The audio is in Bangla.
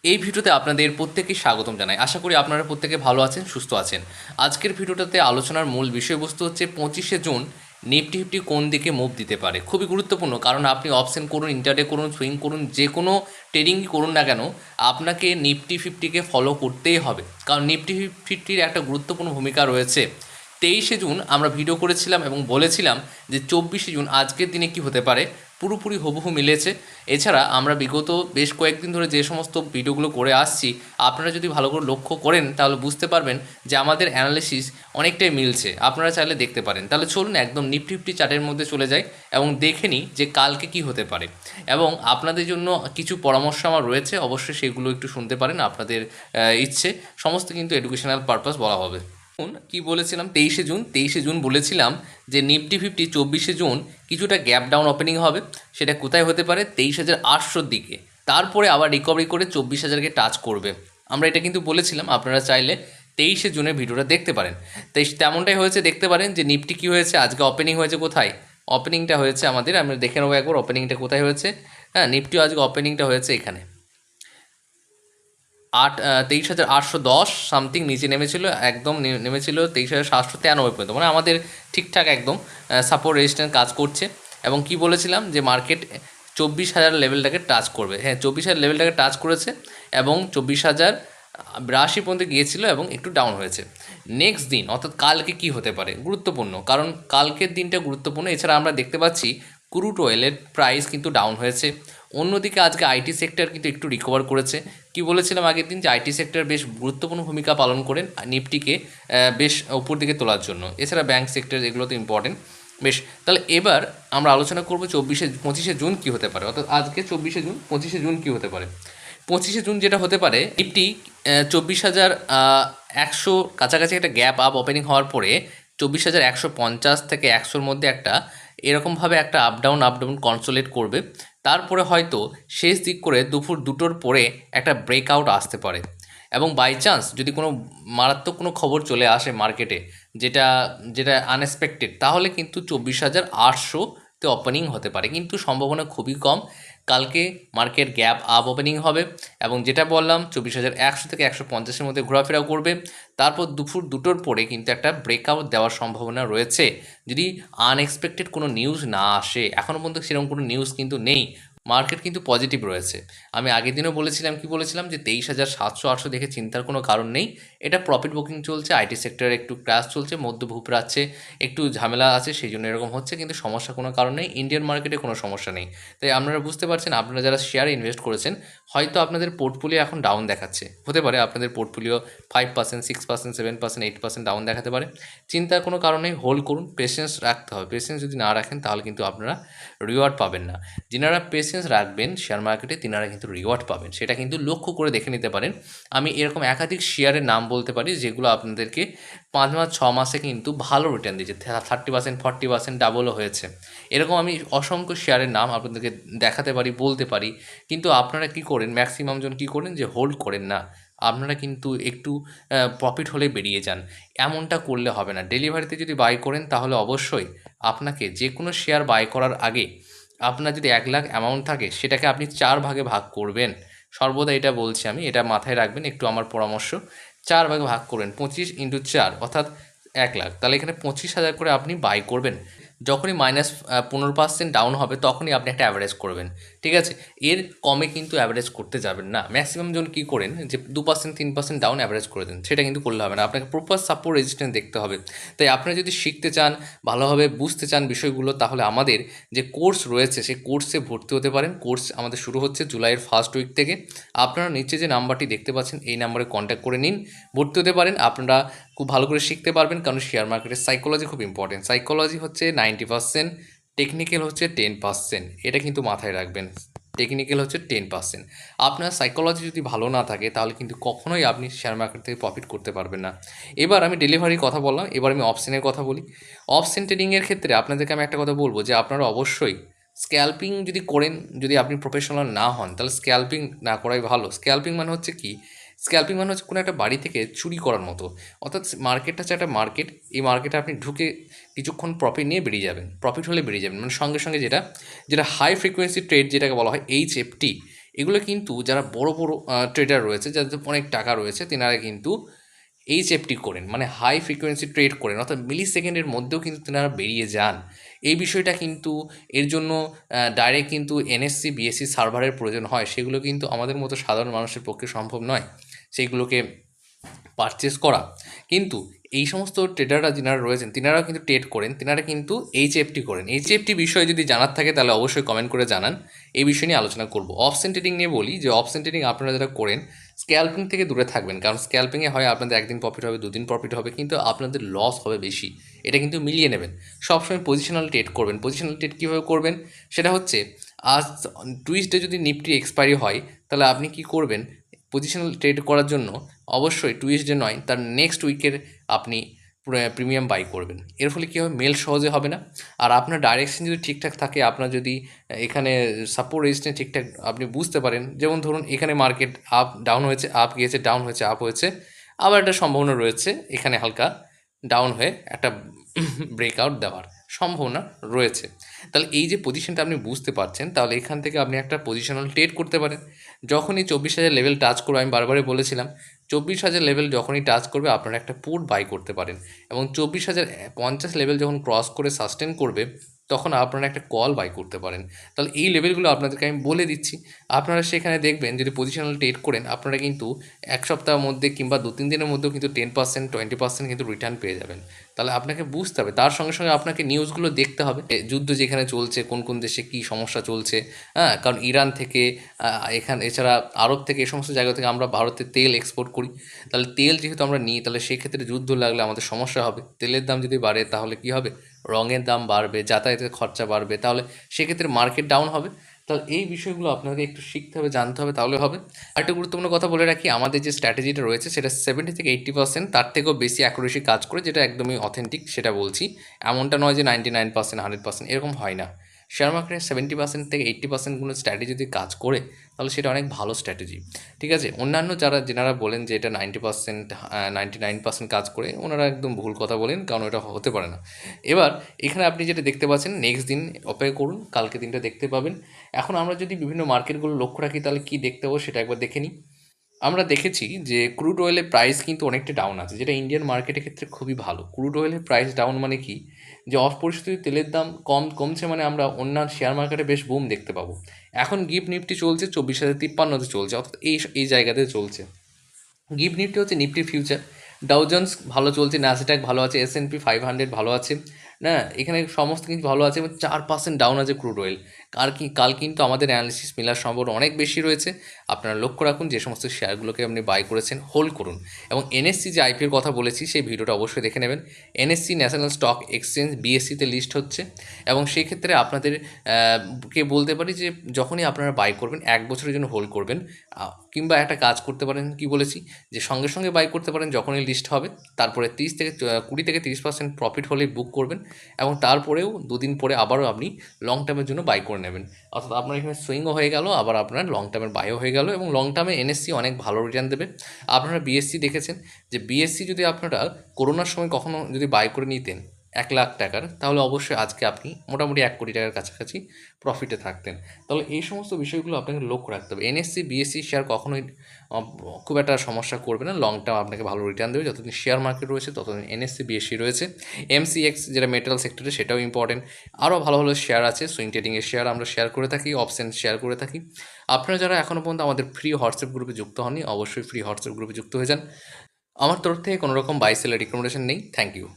এই ভিডিওতে আপনাদের প্রত্যেককে স্বাগতম জানাই। আশা করি আপনারা প্রত্যেকে ভালো আছেন, সুস্থ আছেন। আজকের ভিডিওটাতে আলোচনার মূল বিষয়বস্তু হচ্ছে 25শে জুন নিফটি ফিফটি কোন দিকে মুভ দিতে পারে। খুবই গুরুত্বপূর্ণ, কারণ আপনি অপশন করুন, ইন্টারডে করুন, সুইং করুন, যে কোনো ট্রেডিংই করুন না কেন, আপনাকে নিফটি ফিফটিকে ফলো করতেই হবে। কারণ নিফটি ফিফটির একটা গুরুত্বপূর্ণ ভূমিকা রয়েছে। 23শে জুন আমরা ভিডিও করেছিলাম এবং বলেছিলাম যে 24শে জুন আজকের দিনে কি হতে পারে, পুরোপুরি হুবহু মিলেছে। এছাড়া আমরা বিগত বেশ কয়েকদিন ধরে যে সমস্ত ভিডিওগুলো করে আসছি, আপনারা যদি ভালো করে লক্ষ্য করেন তাহলে বুঝতে পারবেন যে আমাদের অ্যানালিসিস অনেকটাই মিলছে। আপনারা চাইলে দেখতে পারেন। তাহলে চলুন একদম নিফটি ফিফটি চার্টের মধ্যে চলে যাই এবং দেখে নিই যে কালকে কি হতে পারে। এবং আপনাদের জন্য কিছু পরামর্শ আমার রয়েছে, অবশ্যই সেগুলো একটু শুনতে পারেন আপনাদের ইচ্ছে। সমস্ত কিন্তু এডুকেশনাল পারপাস বলা হবে। কি বলেছিলাম 23শে জুন বলেছিলাম যে নিফটি ফিফটি 24শে জুন কিছুটা গ্যাপ ডাউন ওপেনিং হবে। সেটা কোথায় হতে পারে? 23,800 দিকে। তারপরে আবার রিকভারি করে 24,000কে টাচ করবে। আমরা এটা কিন্তু বলেছিলাম। আপনারা চাইলে 23শে জুনের ভিডিওটা দেখতে পারেন। তেমনটাই হয়েছে, দেখতে পারেন যে নিফটি কী হয়েছে, আজকে ওপেনিং হয়েছে কোথায়? ওপেনিংটা হয়েছে আমাদের, আমরা দেখে নেবো একবার ওপেনিংটা কোথায় হয়েছে। হ্যাঁ, নিফটিও আজকে ওপেনিংটা হয়েছে এখানে 23,810 সামথিং নিচে নেমেছিল, একদম নেমেছিল 23,793 পর্যন্ত। মানে আমাদের ঠিকঠাক একদম সাপোর্ট রেজিস্ট্যান্স কাজ করছে। এবং কি বলেছিলাম যে মার্কেট 24,000 লেভেলটাকে টাচ করবে। হ্যাঁ, 24,000 লেভেলটাকে টাচ করেছে এবং 24,082 পর্যন্ত গিয়েছিল এবং একটু ডাউন হয়েছে। নেক্সট দিন অর্থাৎ কালকে কি হতে পারে গুরুত্বপূর্ণ, কারণ কালকের দিনটা গুরুত্বপূর্ণ। এছাড়া আমরা দেখতে পাচ্ছি ক্রুড অয়েলের প্রাইস কিন্তু ডাউন হয়েছে। অন্যদিকে আজকে আইটি সেক্টর কিন্তু একটু রিকভার করেছে। কি বলেছিলাম আগের দিন যে আইটি সেক্টর বেশ গুরুত্বপূর্ণ ভূমিকা পালন করেন নিফটিকে বেশ উপর দিকে তোলার জন্য। এছাড়া ব্যাংক সেক্টর এগুলো তো ইম্পর্টেন্ট। বেশ, তাহলে এবার আমরা আলোচনা করবো 25শে জুন কী হতে পারে, অর্থাৎ আজকে 24শে জুন। 25শে জুন কী হতে পারে? 25শে জুন যেটা হতে পারে, নিফটি 24,100 কাছাকাছি একটা গ্যাপ আপ ওপেনিং হওয়ার পরে 24,150 থেকে 100-র মধ্যে একটা এরকমভাবে একটা আপ ডাউন কনসোলেট করবে। তারপরে হয়তো শেষ দিক করে দুপুর 2টোর পরে একটা ব্রেকআউট আসতে পারে। এবং বাই চান্স যদি কোনো মারাত্মক কোনো খবর চলে আসে মার্কেটে, যেটা যেটা আনএক্সপেক্টেড, তাহলে কিন্তু 24,800-তে ওপেনিং হতে পারে, কিন্তু সম্ভাবনা খুবই কম। কালকে মার্কেট গ্যাপ আপ ওপেনিং হবে এবং যেটা বললাম 24,100 থেকে 150-এর মধ্যে ঘোরাফেরা করবে। তারপর দুপুর 2টোর পরে কিন্তু একটা ব্রেকআউট দেওয়ার সম্ভাবনা রয়েছে, যদি আনএক্সপেক্টেড কোনো নিউজ না আসে। এখনও পর্যন্ত সেরকম কোনো নিউজ কিন্তু নেই। মার্কেট কিন্তু পজিটিভ রয়েছে। আমি আগের দিনও বলেছিলাম, কি বলেছিলাম, যে 23,700-800 দেখে চিন্তার কোনো কারণ নেই। এটা প্রফিট বুকিং চলছে, আইটি সেক্টরে একটু ক্র্যাশ চলছে, মধ্য ভূপ্রাচ্যে একটু ঝামেলা আছে, সেই জন্য এরকম হচ্ছে, কিন্তু সমস্যা কোনো কারণ নেই। ইন্ডিয়ান মার্কেটে কোনো সমস্যা নেই। তাই আপনারা বুঝতে পারছেন, আপনারা যারা শেয়ারে ইনভেস্ট করেছেন, হয়তো আপনাদের পোর্টফোলিও এখন ডাউন দেখাচ্ছে। হতে পারে আপনাদের পোর্টফোলিও 5%, 6%, 7%, 8% ডাউন দেখাতে পারে। চিন্তার কোনো কারণ নেই, হোল্ড করুন, পেশেন্স রাখতে হবে। পেশেন্স যদি না রাখেন তাহলে কিন্তু আপনারা রিওয়ার্ড পাবেন না। যিনারা পেশেন্স রাখবেন শেয়ার মার্কেটে, তিনারা কিন্তু রিওয়ার্ড পাবেন, সেটা কিন্তু লক্ষ্য করে দেখে নিতে পারেন। আমি এরকম একাধিক শেয়ারের নাম বলতে পারি যেগুলো আপনাদেরকে 5 মাস 6 মাসে কিন্তু ভালো রিটার্ন দিয়েছে, 30%, 40% ডাবলও হয়েছে। এরকম আমি অসংখ্য শেয়ারের নাম আপনাদেরকে দেখাতে পারি, বলতে পারি। কিন্তু আপনারা কি করেন, ম্যাক্সিমাম জন কী করেন, যে হোল্ড করেন না। আপনারা কিন্তু একটু প্রফিট হলে বেরিয়ে যান। এমনটা করলে হবে না। ডেলিভারিতে যদি বাই করেন তাহলে অবশ্যই আপনাকে যে কোনো শেয়ার বাই করার আগে আপনার যদি 1 লাখ অ্যামাউন্ট থাকে, সেটাকে আপনি 4 ভাগে ভাগ করবেন। সর্বদা এটা বলছি আমি, এটা মাথায় রাখবেন, একটু আমার পরামর্শ। 4 ভাগে ভাগ করবেন, 25 × 4 অর্থাৎ 1 লাখ। তাহলে এখানে 25,000 করে আপনি বাই করবেন। যখনই -15% ডাউন হবে তখনই আপনি একটা অ্যাভারেজ করবেন, ঠিক আছে? এর কমে কিন্তু অ্যাভারেজ করতে যাবেন না। ম্যাক্সিমাম জন কী করেন, যে 2%, 3% ডাউন অ্যাভারেজ করে দেন, সেটা কিন্তু করলে হবে না। আপনাকে প্রপার সাপোর্ট রেজিস্ট্যান্স দেখতে হবে। তাই আপনারা যদি শিখতে চান, ভালোভাবে বুঝতে চান বিষয়গুলো, তাহলে আমাদের যে কোর্স রয়েছে সেই কোর্সে ভর্তি হতে পারেন। কোর্স আমাদের শুরু হচ্ছে জুলাইয়ের ফার্স্ট উইক থেকে। আপনারা নিচে যে নাম্বারটি দেখতে পাচ্ছেন এই নাম্বারে কন্ট্যাক্ট করে নিন, ভর্তি হতে পারেন। আপনারা খুব ভালো করে শিখতে পারবেন, কারণ শেয়ার মার্কেটের সাইকোলজি খুব ইম্পর্টেন্ট। সাইকোলজি হচ্ছে 90%, টেকনিক্যাল হচ্ছে 10%। এটা কিন্তু মাথায় রাখবেন, টেকনিক্যাল হচ্ছে 10%। আপনার সাইকোলজি যদি ভালো না থাকে তাহলে কিন্তু কখনোই আপনি শেয়ার মার্কেট থেকে প্রফিট করতে পারবেন না। এবার আমি ডেলিভারির কথা বললাম, এবার আমি অপশনের কথা বলি। অপশন ট্রেডিংয়ের ক্ষেত্রে আপনাদেরকে আমি একটা কথা বলবো, যে আপনারা অবশ্যই স্ক্যাল্পিং যদি করেন, যদি আপনি প্রফেশনাল না হন, তাহলে স্ক্যাল্পিং না করাই ভালো। স্ক্যাল্পিং মানে হচ্ছে কি? স্ক্যাল্পিং মানে হচ্ছে কোনো একটা বাড়ি থেকে চুরি করার মতো। অর্থাৎ মার্কেটটা হচ্ছে একটা মার্কেট, এই মার্কেটে আপনি ঢুকে কিছুক্ষণ প্রফিট নিয়ে বেরিয়ে যাবেন, প্রফিট হলে বেরিয়ে যাবেন, মানে সঙ্গে সঙ্গে যেটা যেটা হাই ফ্রিকোয়েন্সি ট্রেড যেটাকে বলা হয় HFT, এগুলো কিন্তু যারা বড় বড় ট্রেডার রয়েছে, যাদের অনেক টাকা রয়েছে, তেনারা কিন্তু এইচএফটি করেন, মানে হাই ফ্রিকোয়েন্সি ট্রেড করেন, অর্থাৎ মিলি সেকেন্ডের মধ্যেও কিন্তু তেনারা বেরিয়ে যান। এই বিষয়টা কিন্তু এর জন্য ডাইরেক্ট কিন্তু এনএসসি বিএসসি সার্ভারের প্রয়োজন হয়, সেগুলো কিন্তু আমাদের মতো সাধারণ মানুষের পক্ষে সম্ভব নয় সেইগুলোকে পারচেস করা। কিন্তু এই সমস্ত ট্রেডাররা যিনারা রয়েছেন তিনারাও কিন্তু ট্রেড করেন, তিনারা কিন্তু এইচএফটি করেন। এইচএফটি বিষয়ে যদি জানার থাকে তাহলে অবশ্যই কমেন্ট করে জানান, এই বিষয় নিয়ে আলোচনা করব। অপশন ট্রেডিং নিয়ে বলি যে অপশন ট্রেডিং আপনারা যারা করেন স্ক্যাল্পিং থেকে দূরে থাকবেন, কারণ স্ক্যাল্পিংয়ে হয় আপনাদের একদিন প্রফিট হবে, দুদিন প্রফিট হবে, কিন্তু আপনাদের লস হবে বেশি। এটা কিন্তু মিলিয়ে নেবেন। সবসময় পজিশনাল ট্রেড করবেন। পজিশনাল ট্রেড কীভাবে করবেন সেটা হচ্ছে, আজ টুইসডে যদি নিফটি এক্সপায়ারি হয় তাহলে আপনি কি করবেন, পজিশনাল ট্রেড করার জন্য অবশ্যই টুইসডে নয়, তার নেক্সট উইকের আপনি প্রিমিয়াম বাই করবেন। এর ফলে কী হবে, মেল সহজে হবে না, আর আপনার ডাইরেকশন যদি ঠিকঠাক থাকে, আপনার যদি এখানে সাপোর্ট রেজিস্ট্যান্স ঠিকঠাক আপনি বুঝতে পারেন, যেমন ধরুন এখানে মার্কেট আপ ডাউন হয়েছে, আপ গিয়েছে, ডাউন হয়েছে, আপ হয়েছে, আবার একটা সম্ভাবনা রয়েছে এখানে হালকা ডাউন হয়ে একটা ব্রেকআউট দেওয়ার সম্ভাবনা রয়েছে। তাহলে এই যে পজিশনটা আপনি বুঝতে পারছেন, তাহলে এখান থেকে আপনি একটা পজিশনাল ট্রেড করতে পারেন। যখনই 24,000 লেভেল টাচ করবে, আমি বারবারই বলেছিলাম 24,000 লেভেল যখনই টাচ করবে আপনারা একটা পুট বাই করতে পারেন, এবং 24,050 লেভেল যখন ক্রস করে সাস্টেন করবে তখন আপনারা একটা কল বাই করতে পারেন। তাহলে এই লেভেলগুলো আপনাদেরকে আমি বলে দিচ্ছি, আপনারা সেখানে দেখবেন যদি পজিশনাল ট্রেড করেন আপনারা কিন্তু এক সপ্তাহের মধ্যে কিংবা 2-3 দিনের মধ্যেও কিন্তু 10% 20% কিন্তু রিটার্ন পেয়ে যাবেন। তাহলে আপনাকে বুঝতে হবে, তার সঙ্গে সঙ্গে আপনাকে নিউজগুলো দেখতে হবে, যুদ্ধ যেখানে চলছে, কোন কোন দেশে কী সমস্যা চলছে। হ্যাঁ, কারণ ইরান থেকে এখানে, এছাড়া আরব থেকে, এই সমস্ত জায়গা থেকে আমরা ভারতে তেল এক্সপোর্ট করি। তাহলে তেল যেহেতু আমরা নিই, তাহলে সেক্ষেত্রে যুদ্ধ লাগলে আমাদের সমস্যা হবে। তেলের দাম যদি বাড়ে তাহলে কী হবে, রঙের দাম বাড়বে, যাতায়াতের খরচা বাড়বে, তাহলে সেক্ষেত্রে মার্কেট ডাউন হবে। তাহলে এই বিষয়গুলো আপনাকে একটু শিখতে হবে, জানতে হবে, তাহলে হবে। আরেকটা গুরুত্বপূর্ণ কথা বলে রাখি, আমাদের যে স্ট্র্যাটেজিটা রয়েছে সেটা 70 থেকে 80%, তার থেকেও বেশি অ্যাকুরেসি কাজ করে, যেটা একদমই অথেন্টিক সেটা বলছি। এমনটা নয় যে 99% 100% এরকম হয় না। শেয়ার মার্কেটের 70% থেকে 80% কোনো স্ট্র্যাটেজি যদি কাজ করে তাহলে সেটা অনেক ভালো স্ট্র্যাটেজি। ঠিক আছে, অন্যান্য যেনারা বলেন যে এটা 90% 99% কাজ করে, ওনারা একদম ভুল কথা বলেন, কারণ এটা হতে পারে না। এবার এখানে আপনি যেটা দেখতে পাচ্ছেন, নেক্সট দিন অপেক্ষা করুন, কালকে দিনটা দেখতে পাবেন। এখন আমরা যদি বিভিন্ন মার্কেটগুলো লক্ষ্য রাখি তাহলে কী দেখতে পাবো সেটা একবার দেখে নিই। আমরা দেখেছি যে ক্রুড অয়েলের প্রাইস কিন্তু অনেকটা ডাউন আছে, যেটা ইন্ডিয়ান মার্কেটের ক্ষেত্রে খুবই ভালো। ক্রুড অয়েলের প্রাইস ডাউন মানে কি, যে অপরিস্থিতি তেলের দাম কমছে, মানে আমরা অন্যান্য শেয়ার মার্কেটে বেশ বুম দেখতে পাবো। এখন গিফট নিফটি চলছে 24,053-তে চলছে, অর্থাৎ এই জায়গাতে চলছে। গিফট নিফটি হচ্ছে নিফটির ফিউচার। ডাউজন্স ভালো চলছে, ন্যাসড্যাক ভালো আছে, S&P 500 ভালো আছে, না এখানে সমস্ত কিছু ভালো আছে, এবং 4% ডাউন আছে ক্রুড অয়েল। কাল কিন্তু আমাদের অ্যানালিসিস মিলার সম্ভাবনা অনেক বেশি রয়েছে। আপনারা লক্ষ্য রাখুন, যে সমস্ত শেয়ারগুলোকে আপনি বাই করেছেন হোল্ড করুন। এবং এনএসসি যে আইপিওর কথা বলেছি সেই ভিডিওটা অবশ্যই দেখে নেবেন। এনএসসি ন্যাশনাল স্টক এক্সচেঞ্জ বিএসসিতে লিস্ট হচ্ছে, এবং সেই ক্ষেত্রে আপনাদের কে বলতে পারি যে যখনই আপনারা বাই করবেন 1 বছরের জন্য হোল্ড করবেন, কিংবা একটা কাজ করতে পারেন, কি বলেছি, যে সঙ্গে সঙ্গে বাই করতে পারেন যখনই লিস্ট হবে, তারপরে 20 থেকে 30% প্রফিট হলেই বুক করবেন, এবং তারপরেও 2 দিন পরে আবারও আপনি লং টার্মের জন্য বাই করে নেবেন। অর্থাৎ আপনার এখানে সুইংও হয়ে গেল, আবার আপনার লং টার্মের বাইও হয়ে গেল, এবং লং টার্মে এনএসসি অনেক ভালো রিটার্ন দেবে। আপনারা বিএসসি দেখেছেন, যে বিএসসি যদি আপনারা করোনার সময় কখনো যদি বাই করে নিতেন 1,00,000 টাকার, তাহলে অবশ্যই আজকে আপনি মোটামুটি 1 কোটি টাকার কাছাকাছি প্রফিটে থাকতেন। তাহলে এই সমস্ত বিষয়গুলো আপনাকে লক্ষ্য রাখতে হবে। এনএসসি বিএসসি শেয়ার কখনোই খুব একটা সমস্যা করবে না, লং টার্ম আপনাকে ভালো রিটার্ন দেবে। যতদিন শেয়ার মার্কেট রয়েছে ততদিন এনএসসি বিএসসি রয়েছে। এমসিএক্স যেটা মেটাল সেক্টরে, সেটাও ইম্পর্টেন্ট। আরও ভালো ভালো শেয়ার আছে, সুইং ট্রেডিংয়ের শেয়ার আমরা শেয়ার করে থাকি, অপশন শেয়ার করে থাকি। আপনারা যারা এখনও পর্যন্ত আমাদের ফ্রি হোয়াটসঅ্যাপ গ্রুপে যুক্ত হননি, অবশ্যই ফ্রি হোয়াটসঅ্যাপ গ্রুপে যুক্ত হয়ে যান। আমার তরফ থেকে কোনো রকম বাই সেলের রিকমেন্ডেশন নেই। Thank you.